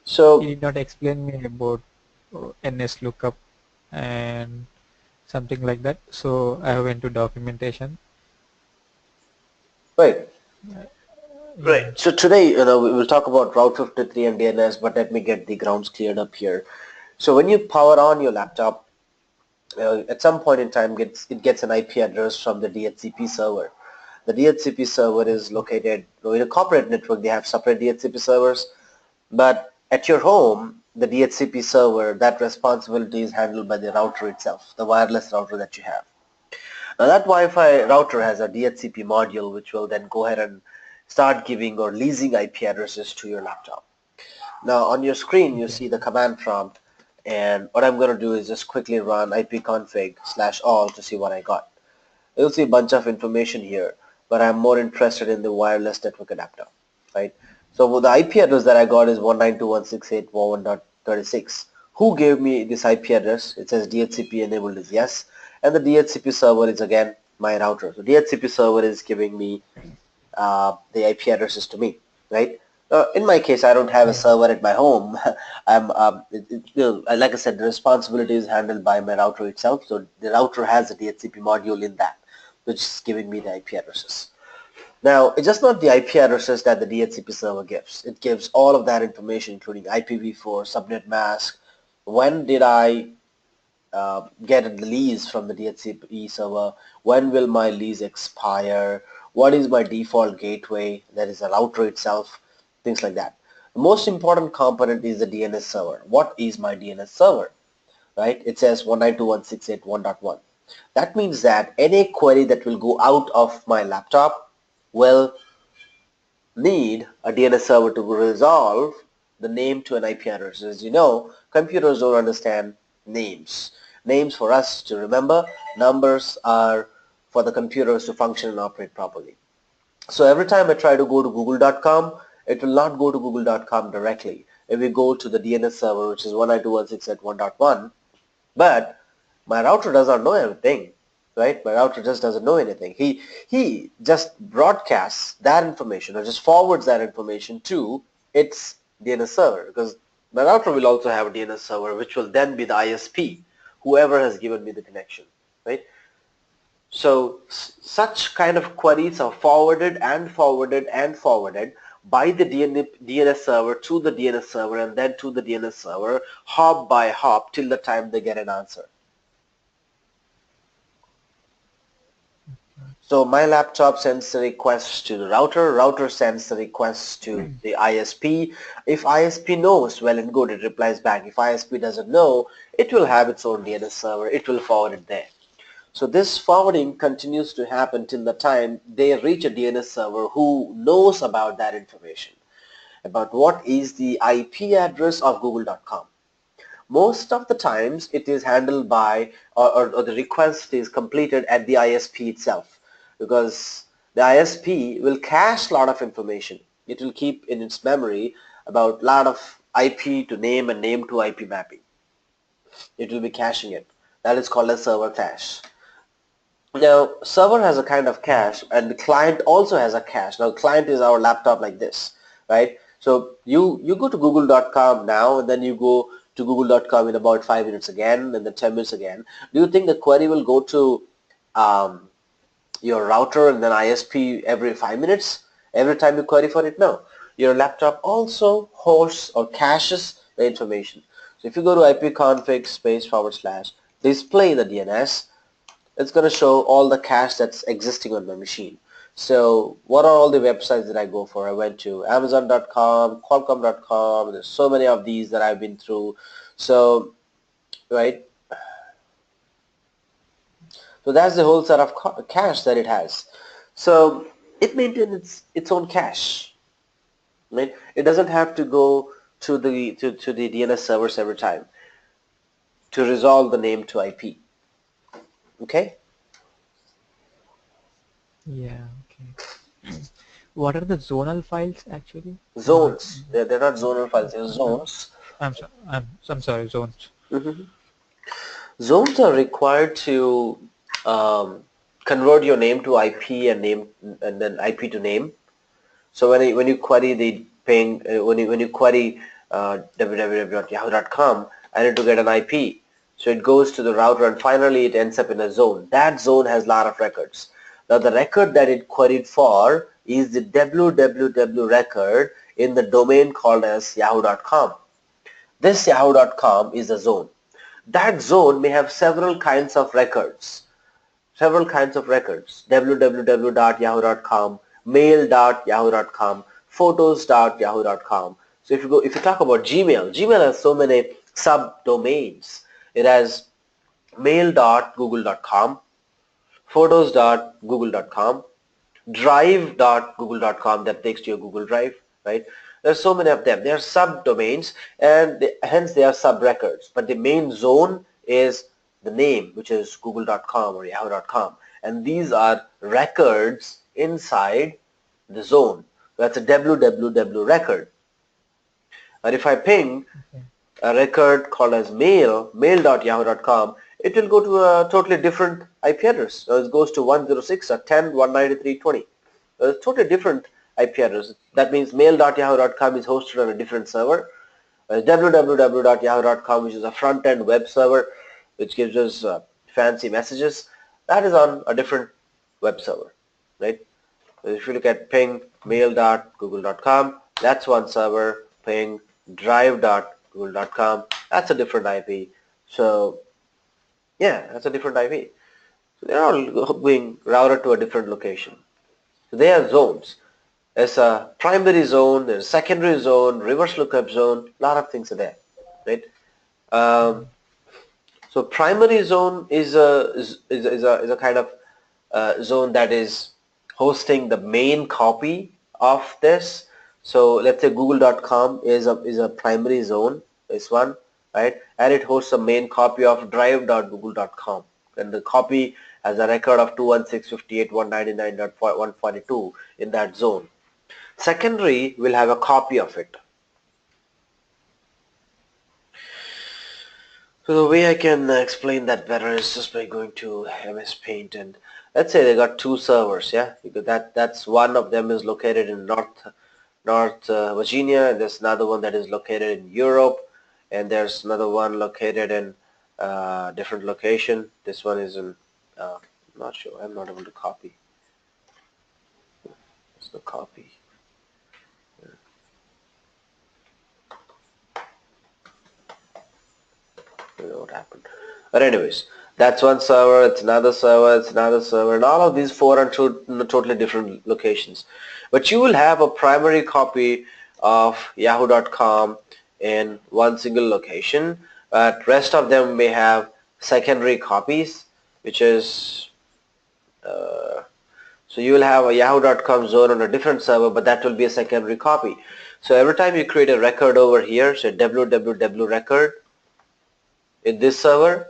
So He did not explain me about nslookup and something like that. So I went to documentation. right. Right. Yeah. So today, we will talk about Route 53 and DNS, but let me get the grounds cleared up here. So when you power on your laptop, at some point in time, it gets an IP address from the DHCP server. The DHCP server is located in a corporate network. They have separate DHCP servers, but at your home, the DHCP server, that responsibility is handled by the router itself, the wireless router that you have. Now that Wi-Fi router has a DHCP module which will then go ahead and start giving or leasing IP addresses to your laptop. Now on your screen you Okay. see the command prompt, and what I'm going to do is just quickly run ipconfig/all to see what I got. You'll see a bunch of information here, but I'm more interested in the wireless network adapter, right? So the IP address that I got is 192.168.1.36. Who gave me this IP address? It says DHCP enabled is yes, and the DHCP server is again my router. So DHCP server is giving me the IP addresses to me, right? In my case, I don't have a Yeah. server at my home. Like I said, the responsibility is handled by my router itself. So the router has a DHCP module in that, which is giving me the IP addresses. Now, it's just not the IP addresses that the DHCP server gives. It gives all of that information, including IPv4, subnet mask. When did I get a lease from the DHCP server? When will my lease expire? What is my default gateway? That is the router itself, things like that. The most important component is the DNS server. What is my DNS server? Right? It says 192.168.1.1. That means that any query that will go out of my laptop will need a DNS server to resolve the name to an IP address. As you know, computers don't understand names. Names for us to remember, numbers are for the computers to function and operate properly. So every time I try to go to google.com, it will not go to google.com directly. If we go to the DNS server, which is 192.168.1.1, but my router does not know everything, right? My router just doesn't know anything. He just broadcasts that information or just forwards that information to its DNS server, because my router will also have a DNS server, which will then be the ISP, whoever has given me the connection, right? So such kind of queries are forwarded and forwarded and forwarded by the DNS server to the DNS server and then to the DNS server, hop by hop, till the time they get an answer. So my laptop sends the request to the router, router sends the request to the ISP. If ISP knows, well and good, it replies back. If ISP doesn't know, it will have its own DNS server, it will forward it there. So this forwarding continues to happen till the time they reach a DNS server who knows about that information, about what is the IP address of google.com. Most of the times it is handled by, or the request is completed at the ISP itself, because the ISP will cache a lot of information. It will keep in its memory about a lot of IP to name and name to IP mapping. It will be caching it. That is called a server cache. Now, server has a kind of cache, and the client also has a cache. Now, client is our laptop like this, right? So you go to google.com now, and then you go to google.com in about 5 minutes again, and then 10 minutes again. Do you think the query will go to um, your router and then ISP every 5 minutes? Every time you query for it? No. Your laptop also hosts or caches the information. So if you go to ipconfig // display the DNS, it's going to show all the cache that's existing on my machine. So what are all the websites that I go for? I went to amazon.com, qualcomm.com. There's so many of these that I've been through. So, right. So that's the whole set of cache that it has. So it maintains its own cache, right? It doesn't have to go to the DNS servers every time to resolve the name to IP. Okay. Yeah. Okay. What are the zonal files actually? Zones. They're not zonal files. They're Uh, zones. I'm sorry, zones. Mhm. Zones are required to convert your name to IP and name and then IP to name. So when you query the ping, when you query www.yahoo.com, I need to get an IP. So it goes to the router and finally it ends up in a zone. That zone has a lot of records. Now the record that it queried for is the www record in the domain called as yahoo.com. This yahoo.com is a zone. That zone may have several kinds of records. www.yahoo.com, mail.yahoo.com, photos.yahoo.com. So if you talk about Gmail has so many subdomains. It has mail.google.com, photos.google.com, drive.google.com, that takes to your Google Drive, right? There's so many of them. They are subdomains and hence they are sub-records. But the main zone is the name, which is google.com or yahoo.com. And these are records inside the zone. That's a www record. And if I ping Okay. a record called as mail.yahoo.com, it will go to a totally different IP address. So it goes to 106.10.193.20. It's totally different IP address. That means mail.yahoo.com is hosted on a different server. www.yahoo.com, which is a front-end web server, which gives us fancy messages, that is on a different web server, right? So if you look at ping mail.google.com, that's one server. Ping drive.google.com, that's a different IP. So yeah, that's a different IP. So they're all being routed to a different location. So they are zones. There's a primary zone, there's a secondary zone, reverse lookup zone, a lot of things are there, right? Um, Mm. so primary zone is a kind of zone that is hosting the main copy of this. So let's say google.com is a primary zone, this one, right? And it hosts a main copy of drive.google.com. And the copy has a record of 216.58.199.142 in that zone. Secondary will have a copy of it. So the way I can explain that better is just by going to MS Paint and let's say they got two servers, yeah, because that's one of them is located in North Virginia, and there's another one that is located in Europe, and there's another one located in different location. This one is in I'm not sure. I'm not able to copy. There's no copy. I don't know what happened. But anyways, that's one server, it's another server, it's another server, and all of these four are totally different locations. But you will have a primary copy of yahoo.com in one single location, but rest of them may have secondary copies, which is so you will have a yahoo.com zone on a different server, but that will be a secondary copy. So every time you create a record over here, say www record in this server,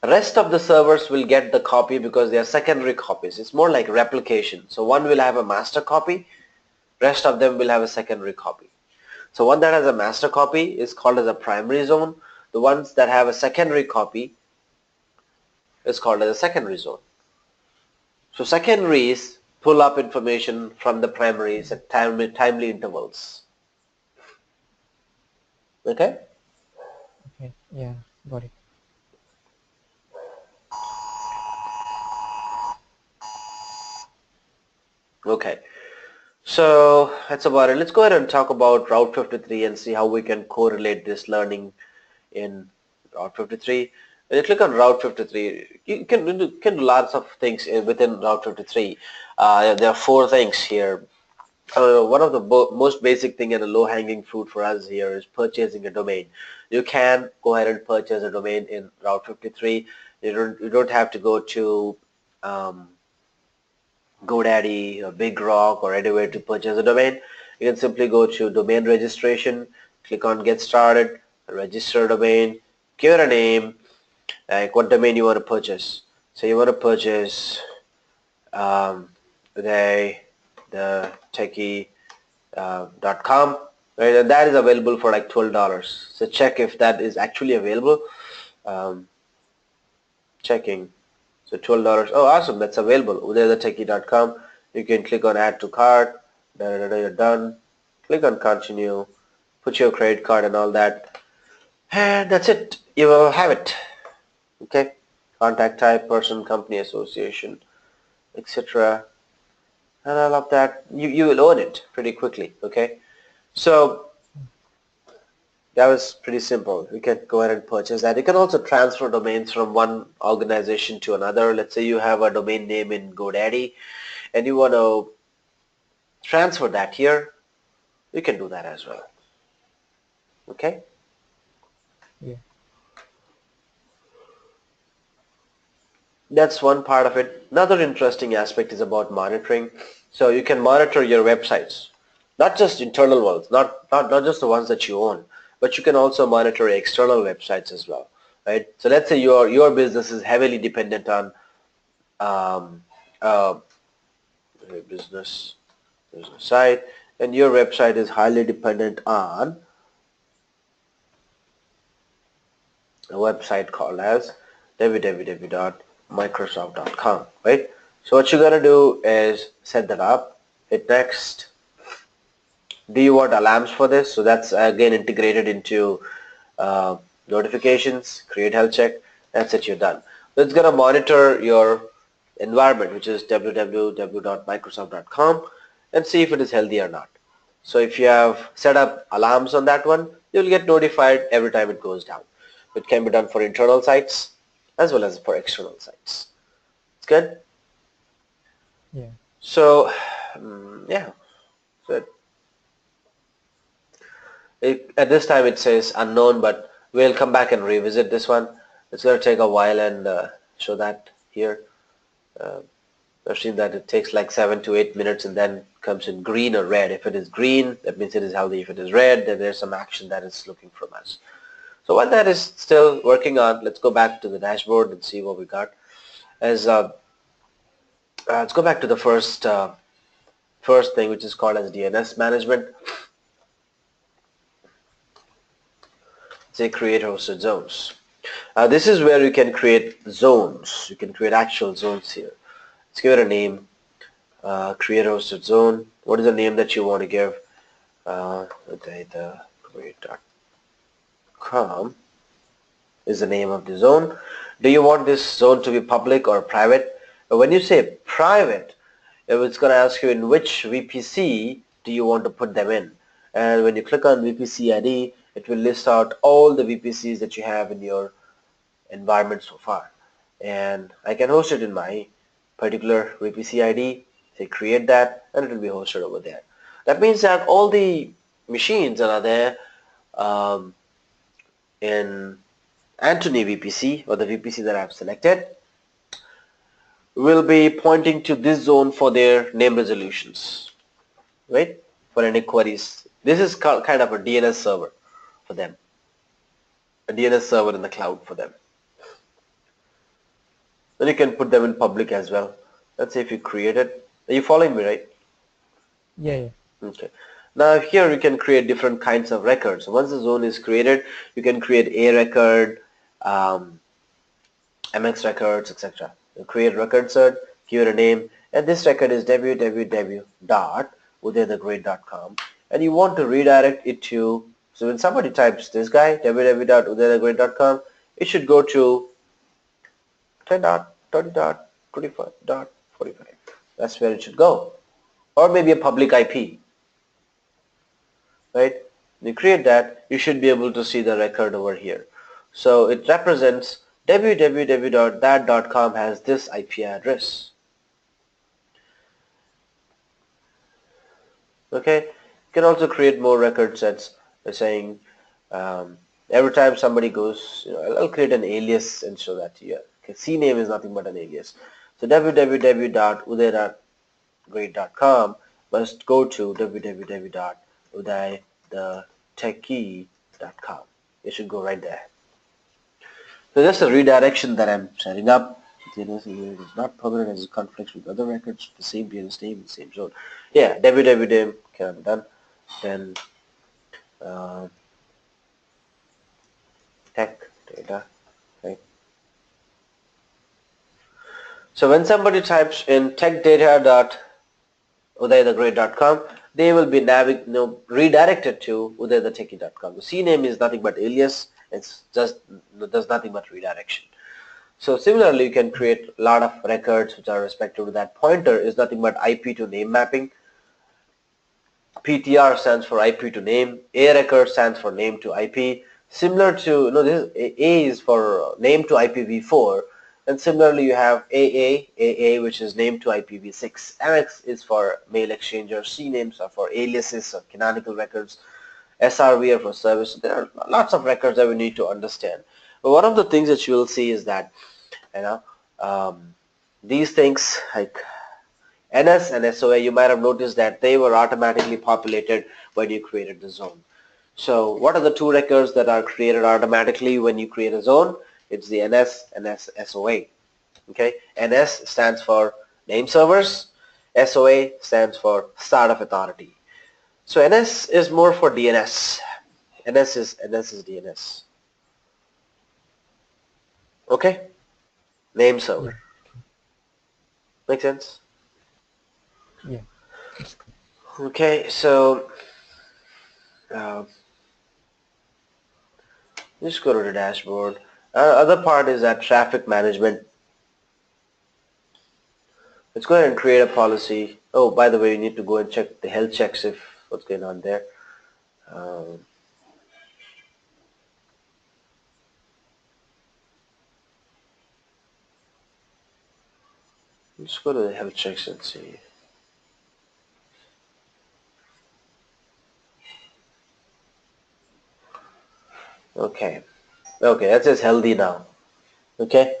rest of the servers will get the copy because they are secondary copies. It's more like replication. So one will have a master copy, rest of them will have a secondary copy. So one that has a master copy is called as a primary zone. The ones that have a secondary copy is called as a secondary zone. So secondaries pull up information from the primaries at timely intervals. Okay? Okay. Yeah. Got it. Okay. So that's about it. Let's go ahead and talk about Route 53 and see how we can correlate this learning in Route 53. When you click on Route 53, you can do lots of things within Route 53. There are four things here. One of the most basic thing and a low-hanging fruit for us here is purchasing a domain. You can go ahead and purchase a domain in Route 53. You don't have to go to um, GoDaddy or Big Rock or anywhere to purchase a domain. You can simply go to domain registration, click on get started, register a domain, give it a name, like what domain you want to purchase. So you want to purchase today the techie.com, right? And that is available for like $12. So check if that is actually available. Um, checking. So $12. Oh, awesome! That's available. There's the techie.com. You can click on add to cart. You're done. Click on continue. put your credit card and all that, and that's it. You will have it. Okay, contact type, person, company, association, etc. And all of that, you will own it pretty quickly. Okay, so that was pretty simple. You can go ahead and purchase that. You can also transfer domains from one organization to another. Let's say you have a domain name in GoDaddy and you want to transfer that here. You can do that as well. Okay. Yeah. That's one part of it. Another interesting aspect is about monitoring. So you can monitor your websites, not just internal ones, not just the ones that you own, but you can also monitor external websites as well, right? So let's say your business is heavily dependent on um, uh, business site, and your website is highly dependent on a website called as www.microsoft.com, right? So what you're gonna do is set that up, hit next. Do you want alarms for this? So that's again integrated into uh, notifications, create health check. That's it, you're done. So it's gonna monitor your environment, which is www.microsoft.com, and see if it is healthy or not. So if you have set up alarms on that one, you'll get notified every time it goes down. It can be done for internal sites as well as for external sites. It's good. Yeah. So yeah, so at this time it says unknown, but we'll come back and revisit this one. It's going to take a while and show that here. Uh, I've seen that it takes like 7 to 8 minutes and then comes in green or red. If it is green, that means it is healthy. If it is red, then there's some action that it's looking from us. So while that is still working on, let's go back to the dashboard and see what we got. As let's go back to the first thing, which is called as DNS management. Say create hosted zones. This is where you can create zones. You can create actual zones here. Let's give it a name. Create hosted zone. What is the name that you want to give? Create.com is the name of the zone. Do you want this zone to be public or private? When you say private, it's going to ask you in which VPC do you want to put them in. And when you click on VPC ID, it will list out all the VPCs that you have in your environment so far. And I can host it in my particular VPC ID, say create that, and it will be hosted over there. That means that all the machines that are there in Antony VPC, or the VPC that I've selected, will be pointing to this zone for their name resolutions, right? For any queries. This is kind of a DNS server for them, a DNS server in the cloud for them. Then you can put them in public as well. Let's say if you create it. Are you following me, right? Yeah. Yeah. Okay. Now here you can create different kinds of records. Once the zone is created, you can create A record, MX records, etc. You create record cert, give it a name, and this record is www.udaythegreat.com, and you want to redirect it to, so when somebody types this guy, www.udaythegreat.com, it should go to 10.20.25.45. That's where it should go. Or maybe a public IP, right? When you create that, you should be able to see the record over here. So it represents www.that.com has this IP address. Okay, you can also create more record sets by saying every time somebody goes, I'll create an alias and show that to you. Okay, CNAME is nothing but an alias. So www.uday.great.com must go to www.udaythetechie.com. It should go right there. So that's a redirection that I'm setting up. DNS is not permanent as it conflicts with other records, the same DNS name, the same zone. Yeah, www can be done. Then tech data, right? So when somebody types in techdata.udaythegreat.com, they will be redirected to udaythetechie.com. The CNAME is nothing but alias. It's just does nothing but redirection. So similarly, you can create a lot of records which are respective to that pointer. Is nothing but IP to name mapping. PTR stands for IP to name. A record stands for name to IP. Similar to, this A is for name to IPv4, and similarly you have AA, which is name to IPv6. MX is for mail exchanger. CNAMEs are for aliases or canonical records. SRV are for service. There are lots of records that we need to understand. But one of the things that you will see is that, these things like NS and SOA, you might have noticed that they were automatically populated when you created the zone. So what are the two records that are created automatically when you create a zone? It's the NS and SOA. Okay, NS stands for name servers. SOA stands for start of authority. So NS is more for DNS. NS is DNS. Okay, name Yeah. server. Make sense? Yeah. It's good. Okay, so uh, just go to the dashboard. Other part is that traffic management. Let's go ahead and create a policy. Oh, by the way, you need to go and check the health checks if what's going on there. Um, let's go to the health checks and see. Okay. Okay, that says healthy now. Okay,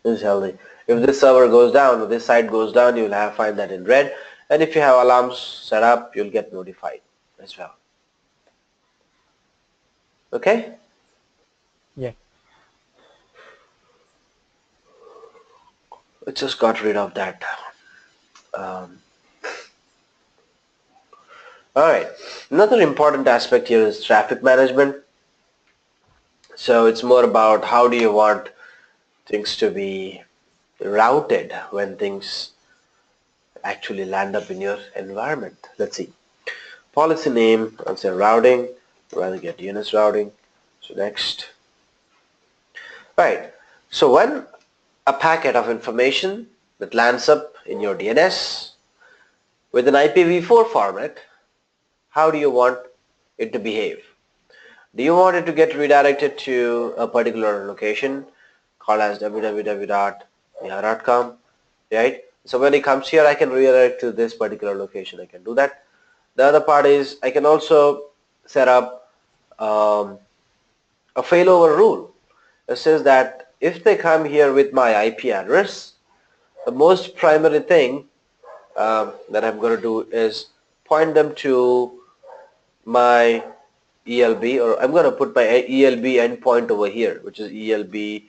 it's healthy. If this server goes down or this site goes down, you'll find that in red. And if you have alarms set up, you'll get notified as well. Okay? Yeah. We just got rid of that. Um, Alright, another important aspect here is traffic management. So it's more about how do you want things to be routed when things actually land up in your environment. Let's see. Policy name, I'll say routing, rather get DNS routing. So next. Right. So when a packet of information that lands up in your DNS with an IPv4 format, how do you want it to behave? Do you want it to get redirected to a particular location called as www.yahoo.com, right? So when it comes here, I can redirect to this particular location. I can do that. The other part is I can also set up a failover rule. It says that if they come here with my IP address, the most primary thing that I'm going to do is point them to my ELB, or I'm going to put my ELB endpoint over here, which is ELB,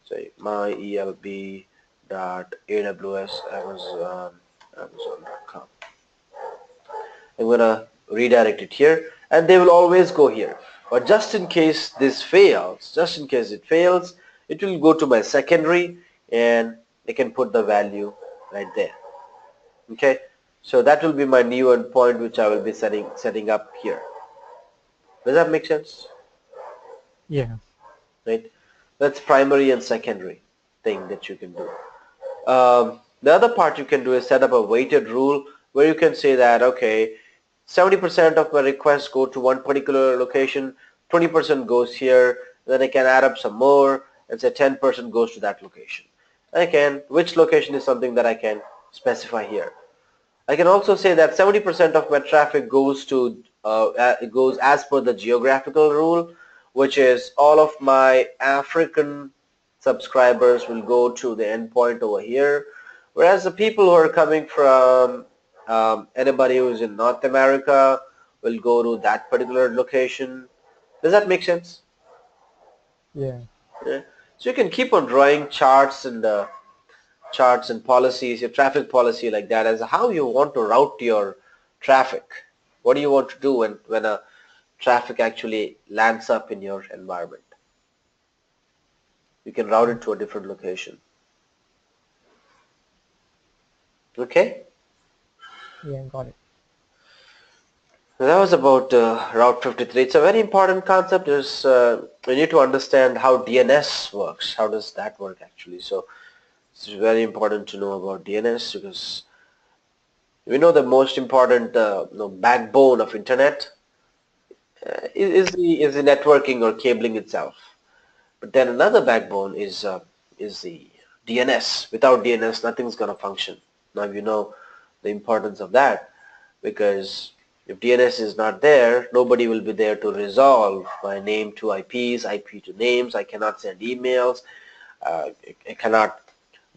say my ELB dot AWS Amazon.com. I'm going to redirect it here, and they will always go here. But just in case this fails, just in case it fails, it will go to my secondary, and they can put the value right there. Okay, so that will be my new endpoint, which I will be setting up here. Does that make sense? Yeah. Right? That's primary and secondary thing that you can do. The other part you can do is set up a weighted rule where you can say that, okay, 70% of my requests go to one particular location, 20% goes here, then I can add up some more and say 10% goes to that location. Which location is something that I can specify here. I can also say that 70% of my traffic goes to it goes as per the geographical rule, which is all of my African subscribers will go to the endpoint over here, whereas the people who are coming from anybody who's in North America will go to that particular location. Does that make sense? Yeah. Yeah. So you can keep on drawing charts and policies, your traffic policy like that, as how you want to route your traffic. What do you want to do when a traffic actually lands up in your environment? You can route it to a different location. Okay? Yeah. Got it. So that was about Route 53. It's a very important concept. Is we need to understand how DNS works. How does that work actually? So it's very important to know about DNS because we know the most important backbone of internet is the networking or cabling itself. But then another backbone is the DNS. Without DNS, nothing's gonna function. Now you know the importance of that because if DNS is not there, nobody will be there to resolve my name to IPs, IP to names. I cannot send emails. I cannot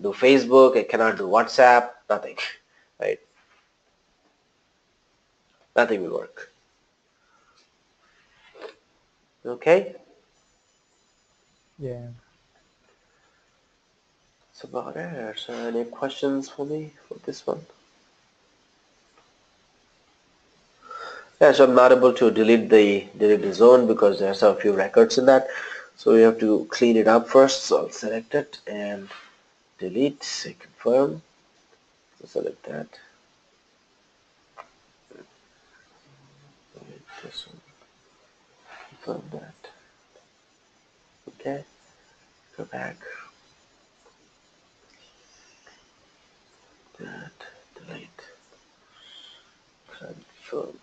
do Facebook. I cannot do WhatsApp. Nothing, right? Nothing will work. Okay, Yeah. that's about it. So any questions for me for this one? Yeah, so I'm not able to delete the zone because there's a few records in that. So we have to clean it up first. So I'll select it and delete, say confirm. So select that. Delete this one, confirm that. Okay, go back. That, delete, confirm.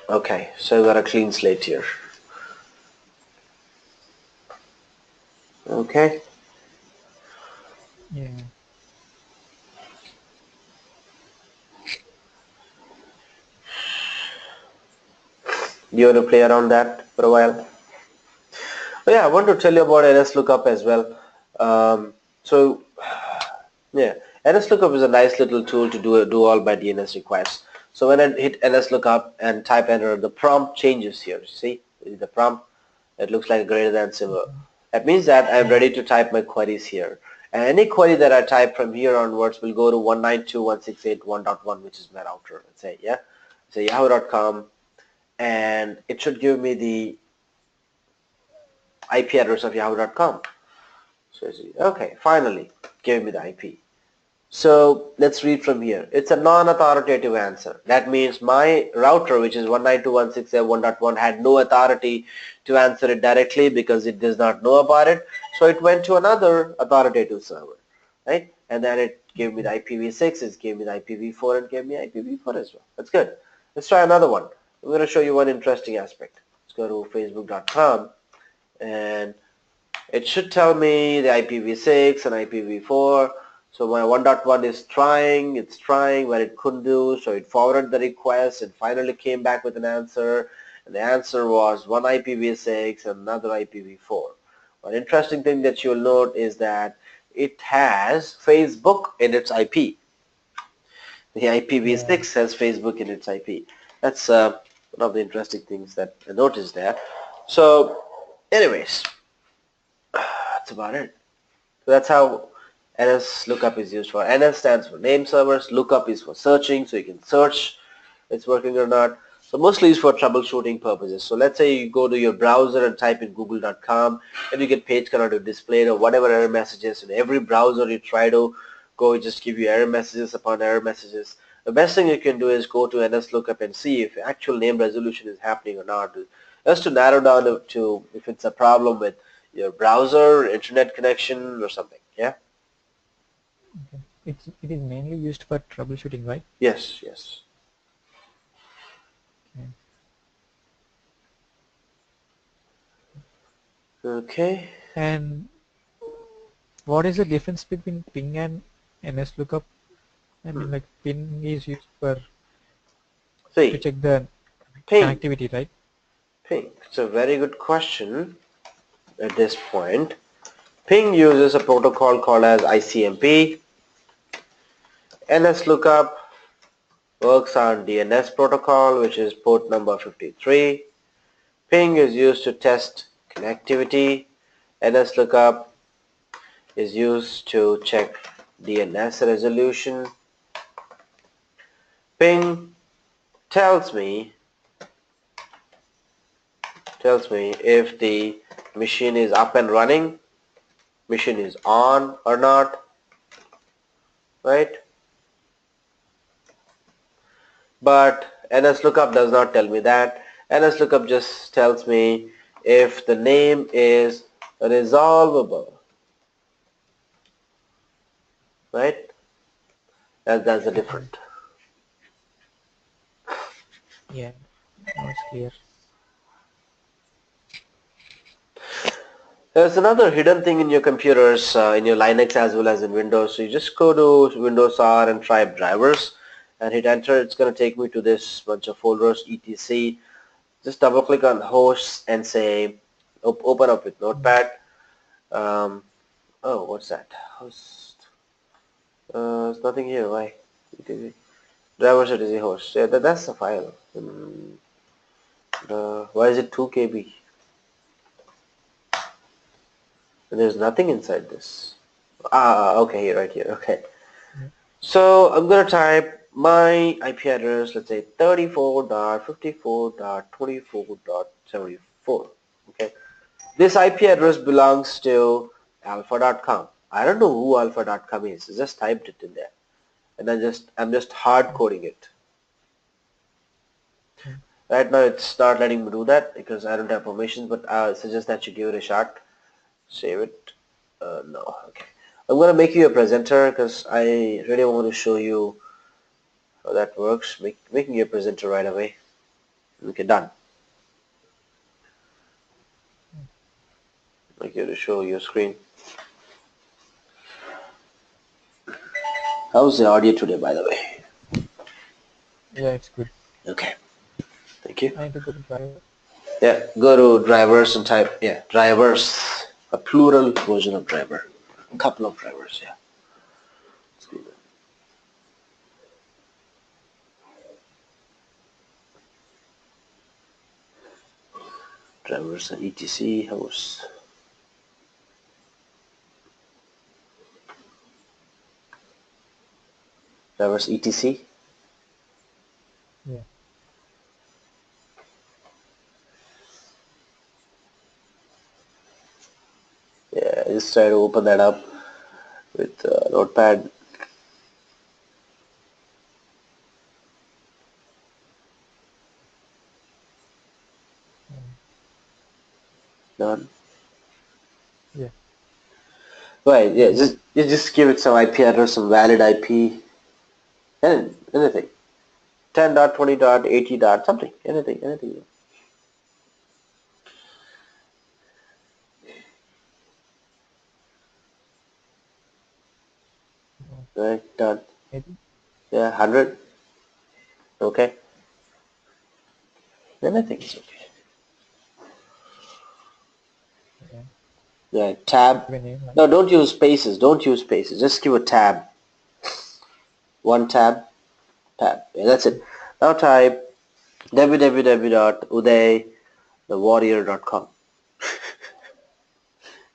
Okay, so I've got a clean slate here. Okay, Yeah. do you want to play around that for a while? Oh, yeah, I want to tell you about nslookup as well. So yeah, nslookup is a nice little tool to do all my DNS requests. So when I hit nslookup and type enter, the prompt changes here. See the prompt? It looks like a greater than symbol. That means that I'm Yeah. ready to type my queries here. And any query that I type from here onwards will go to 192.168.1.1, which is my router. Let's say, yeah, say yahoo.com, and it should give me the IP address of yahoo.com. So okay, finally, give me the IP. So let's read from here. It's a non-authoritative answer. That means my router, which is 192.168.1.1, had no authority to answer it directly because it does not know about it. So it went to another authoritative server, right? And then it gave me the IPv6, it gave me the IPv4, and gave me IPv4 as well. That's good. Let's try another one. I'm going to show you one interesting aspect. Let's go to facebook.com, and it should tell me the IPv6 and IPv4. So my 1.1 is trying, it's trying, but it couldn't do, so it forwarded the request and finally came back with an answer. And the answer was one IPv6 and another IPv4. One interesting thing that you'll note is that it has Facebook in its IP. The Yeah. IPv6 has Facebook in its IP. That's one of the interesting things that I noticed there. So anyways, that's about it. So that's how nslookup is used for. NS stands for name servers, lookup is for searching, so you can search it's working or not. So mostly it's for troubleshooting purposes. So let's say you go to your browser and type in google.com and you get page cannot be displayed or whatever error messages. In every browser you try to go, it just give you error messages upon error messages. The best thing you can do is go to nslookup and see if actual name resolution is happening or not. Just to narrow down to if it's a problem with your browser, internet connection or something. Yeah? Okay. It is mainly used for troubleshooting, right? Yes, yes. Okay. Okay. And what is the difference between ping and nslookup? I Hmm. mean, like ping is used for to See, check the ping. connectivity, right? Ping. It's a very good question at this point. Ping uses a protocol called as ICMP. nslookup works on DNS protocol, which is port number 53. Ping is used to test connectivity. nslookup is used to check DNS resolution. Ping tells me if the machine is up and running, machine is on or not, right? but nslookup does not tell me that. nslookup just tells me if the name is resolvable, right? That's a Mm. different. Yeah, now it's clear. There's another hidden thing in your computers, in your Linux as well as in Windows. So you just go to Windows R and type drivers and hit enter. It's going to take me to this bunch of folders, etc. Just double click on hosts and say, open up with Mm. Notepad. Um, oh, what's that? Host. There's nothing here. Why? etc. Drivers etc. host. Yeah, that's the file. Why is it 2 KB? There's nothing inside this. Okay, right here. Okay. Yeah. So I'm going to type my IP address, let's say 34.54.24.74. Okay. This IP address belongs to alpha.com. I don't know who alpha.com is. I just typed it in there. And I'm just hard Mm. coding it. Mm. Right now it's not letting me do that because I don't have permissions, but I suggest that you give it a shot. Save it. No. Okay. I'm going to make you a presenter because I really want to show you how that works. Making you a presenter right away. Okay, done. Make you to show your screen. How's the audio today, by the way? Yeah, it's good. Okay. Thank you. I need to go to driver. Yeah, go to drivers and type, yeah, drivers, a plural version of driver, a couple of drivers, yeah. Drivers and etc host. Drivers etc. Yeah. Yeah, just try to open that up with Notepad. Mm. Done. Yeah. Right, yeah, Done. just give it some IP address, some valid IP, and anything. 10.20.80 dot something, anything. Mm. Right, done. Maybe. Yeah, 100. Okay. Anything is okay. Yeah. Yeah, tab. Give a name. No, don't use spaces. Don't use spaces. Just give a tab. One tab, tab. Yeah, that's it. Now type www.udaythewarrior.com.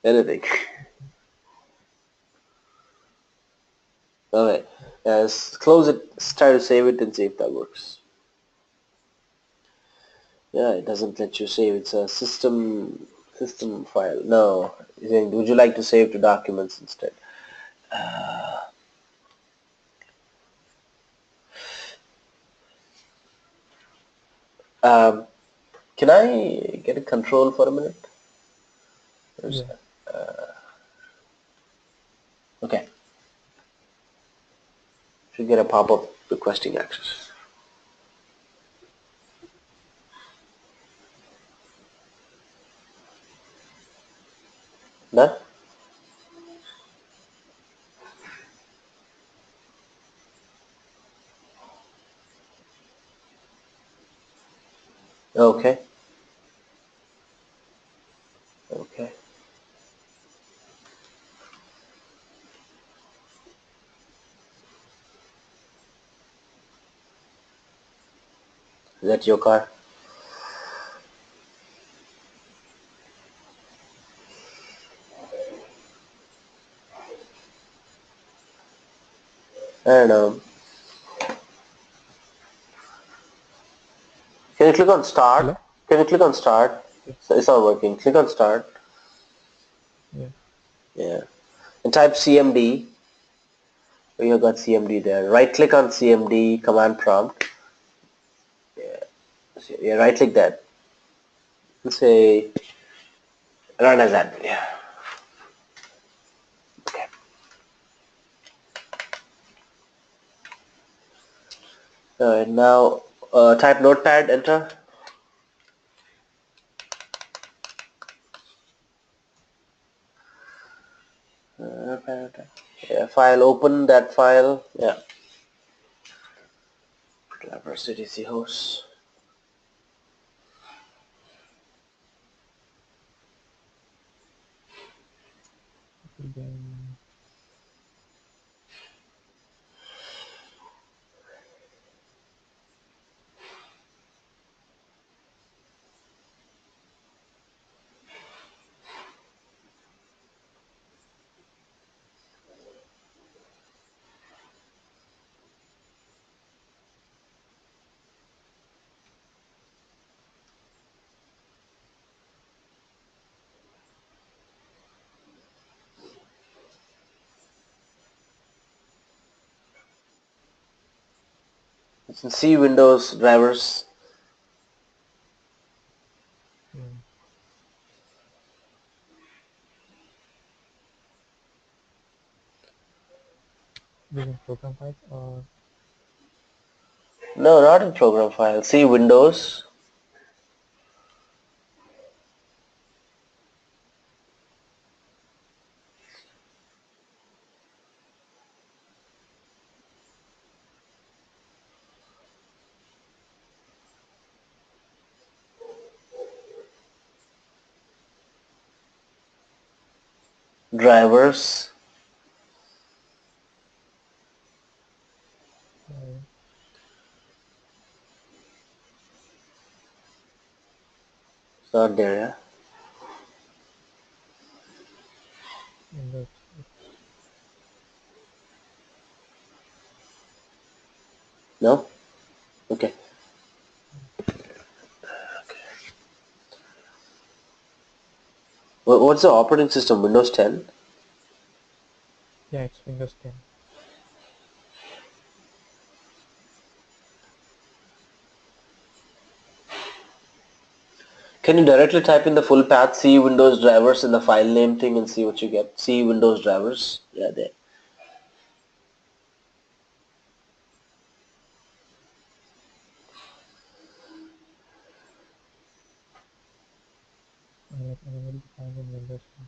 Anything. Okay. Yes, close it. Try to save it and see if that works. Yeah, it doesn't let you save. It's a system file. No. You're saying, would you like to save to documents instead? Um, can I get a control for a minute? Where's Yeah. that? Okay. Should get a pop-up requesting access. Done? Okay. Okay. Is that your car? And can you click on start? Hello? Can you click on start? Yeah. It's not working. Click on start. Yeah. Yeah. And type CMD. Oh, you got CMD there. Right click on CMD command prompt. So yeah, right click that. And say run as admin. Yeah. Okay. And now type notepad, enter. Yeah, file, open that file. Yeah. Clever CDC host. Then You can see Windows drivers. yeah, using program files or No, not in program file. See Windows, drivers. uh, It's not there, yeah? Windows. No? Okay. What's the operating system? Windows 10? Yeah, it's Windows 10. Can you directly type in the full path, C Windows drivers in the file name thing and see what you get? C Windows drivers. Yeah, there. Unable to find in Windows 10.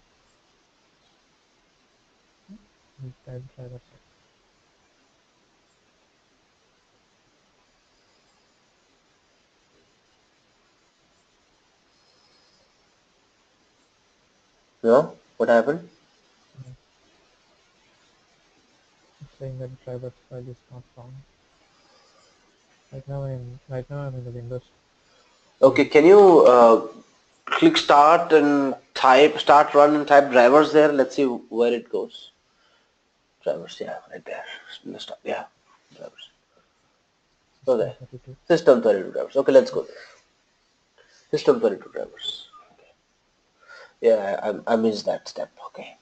Type drivers. No? What happened? Yeah. It's saying that drivers file is not found. Right now I'm in the Windows Okay, folder. can you click start and type, start run and type drivers there? Let's see where it goes. Drivers, yeah, right there. Let's start, yeah, drivers. System Okay. 32. System 32 drivers. Okay, let's go there. System 32 drivers. Yeah, I missed that step. Okay.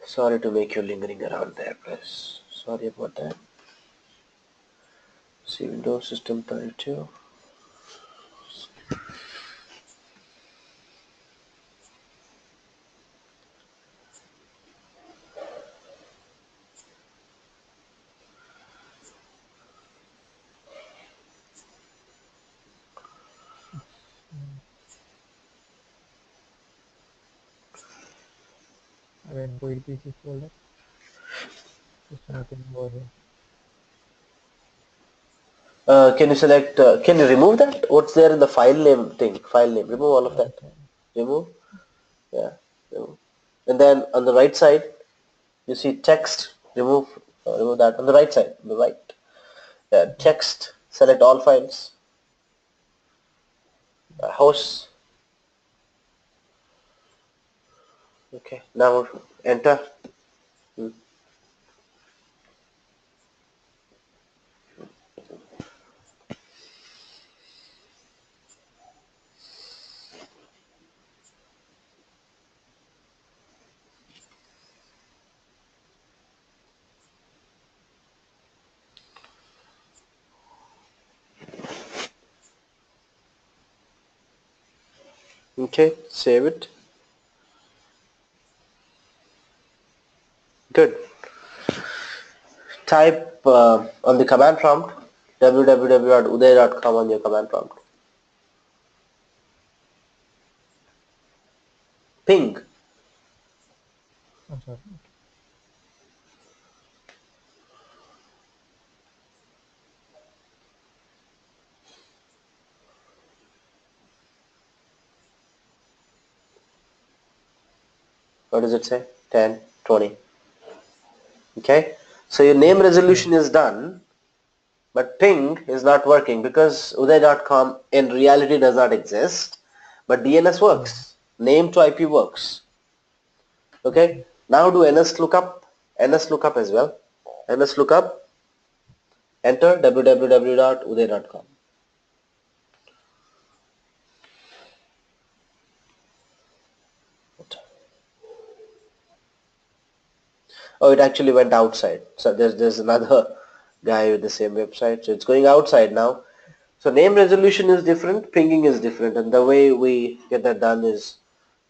Sorry to make you lingering around there, please. Sorry about that. See Windows System 32. I went to EPC folder. There's nothing over here. Can you select, can you remove that? What's there in the file name thing? File name. Remove all of Yeah, that. Remove. Yeah. Remove. And then on the right side, you see text. Remove that. On the right side. On the right. okay. Text. Select all files. Hosts. Okay. Now enter. Hmm. Okay, save it. Good. Type on the command prompt www.uday.com on your command prompt. Ping. I'm sorry. What does it say? 10, 20. Okay. So your name Yeah. resolution is done, but ping is not working because uday.com in reality does not exist, but DNS Yeah. works. Name to IP works. Okay. Okay. Now do nslookup as well. nslookup, enter www.uday.com. Oh, it actually went outside. So there's another guy with the same website. So it's going outside now. So name resolution is different, pinging is different, and the way we get that done is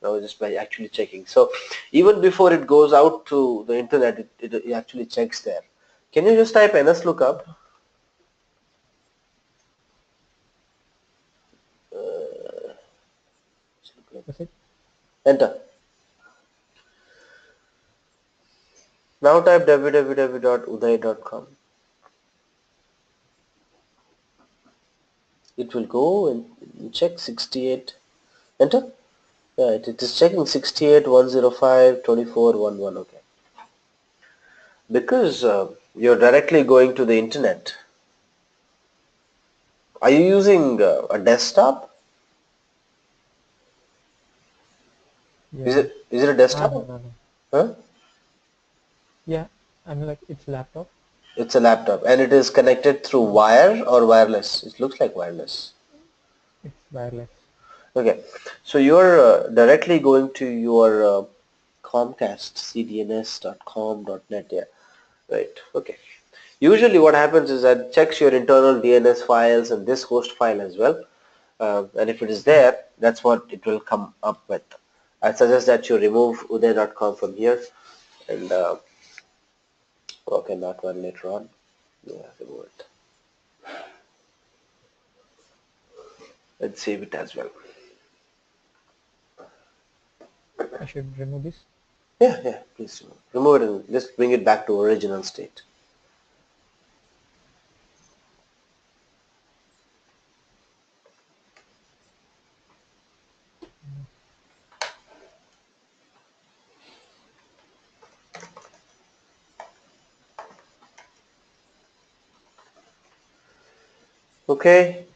just by actually checking. So even before it goes out to the internet, it actually checks there. Can you just type nslookup? That's it. Enter. Now type www.uday.com. It will go and check 68. Enter. Yeah, it is checking 68 105 24 11. Okay. Because you're directly going to the internet. Are you using a desktop? Is Yeah. it a No, desktop? no, no. Huh? Yeah. I mean, like it's laptop. It's a laptop and it is connected through Yeah. wire or wireless. It looks like wireless. It's wireless. Okay, so you're directly going to your Comcast cdns.com.net. Yeah, right. Okay. Usually what happens is that it checks your internal DNS files and this host file as well. And if it is Okay. there, that's what it will come up with. I suggest that you remove uday.com from here and okay, not one later on. Yeah, remove it. Let's save it as well. I should remove this. Yeah, yeah, please remove it and just bring it back to original state. Okay,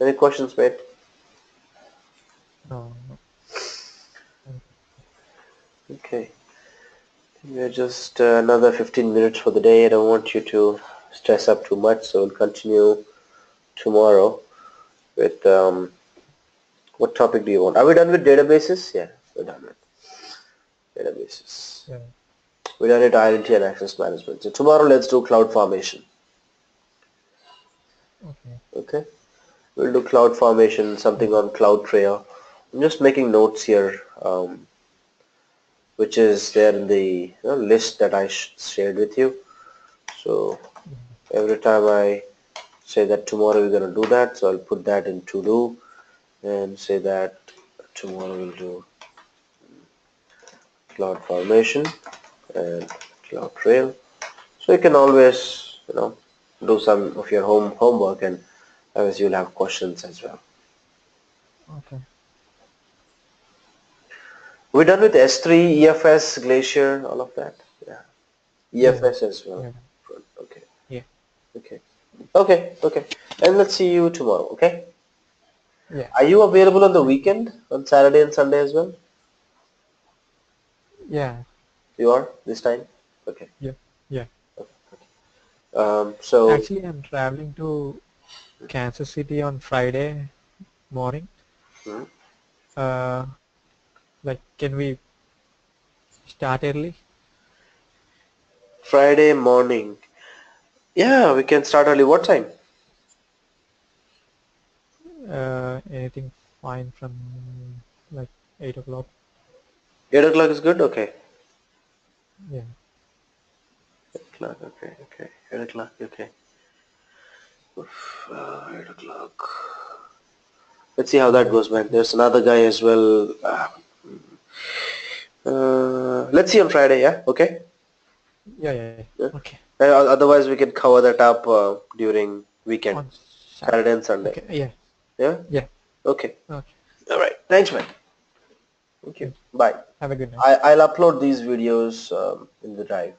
any questions, mate? No, no. Um, Okay, we're just another 15 minutes for the day. I don't want you to stress up too much, so we'll continue tomorrow with what topic do you want? Are we done with databases? Yeah, we're done with databases. yeah. We're done with identity and access management. So tomorrow let's do cloud formation. Okay. Okay, we'll do cloud formation, Yeah. something on CloudTrail. I'm just making notes here, which is there in the list that I shared with you. So Yeah. every time I say that tomorrow we're going to do that, so I'll put that in to do and say that tomorrow we'll do cloud formation and cloud trail. So you can always do some of your homework and otherwise you'll have questions as well. Okay. We're done with S3, EFS, Glacier, all of that. Yeah, Yeah. EFS as well. Yeah. Okay, Yeah. okay, okay. And let's see you tomorrow. Okay. Yeah. Are you available on the Thank you. weekend on Saturday and Sunday as well? Yeah. You are this time. Okay. Yeah. Yeah. So Actually, I'm traveling to Kansas City on Friday morning. hmm, Uh, like, can we start early? Friday morning. Yeah, we can start early. What time? Anything think fine from like 8 o'clock. 8 o'clock is good. Okay. Yeah. 8 o'clock. Okay. Okay. 8 o'clock. Okay. 8 o'clock. Let's see how that Yeah. goes, man. Okay. There's another guy as well. Let's see on Friday. Yeah. Okay. Yeah. Yeah. Yeah. Yeah. Okay. Otherwise, we can cover that up during weekend, On Saturday Saturday. and Sunday. Okay. Yeah. Yeah. Yeah. Okay. Okay. All right. Thanks, man. Thank you. Thank you. Bye. Have a good night. I'll upload these videos in the drive.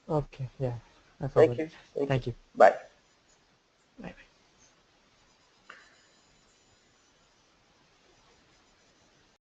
Okay. Yeah. I Thank forgot. you. Thank you. Thank you. Bye. Bye. Bye.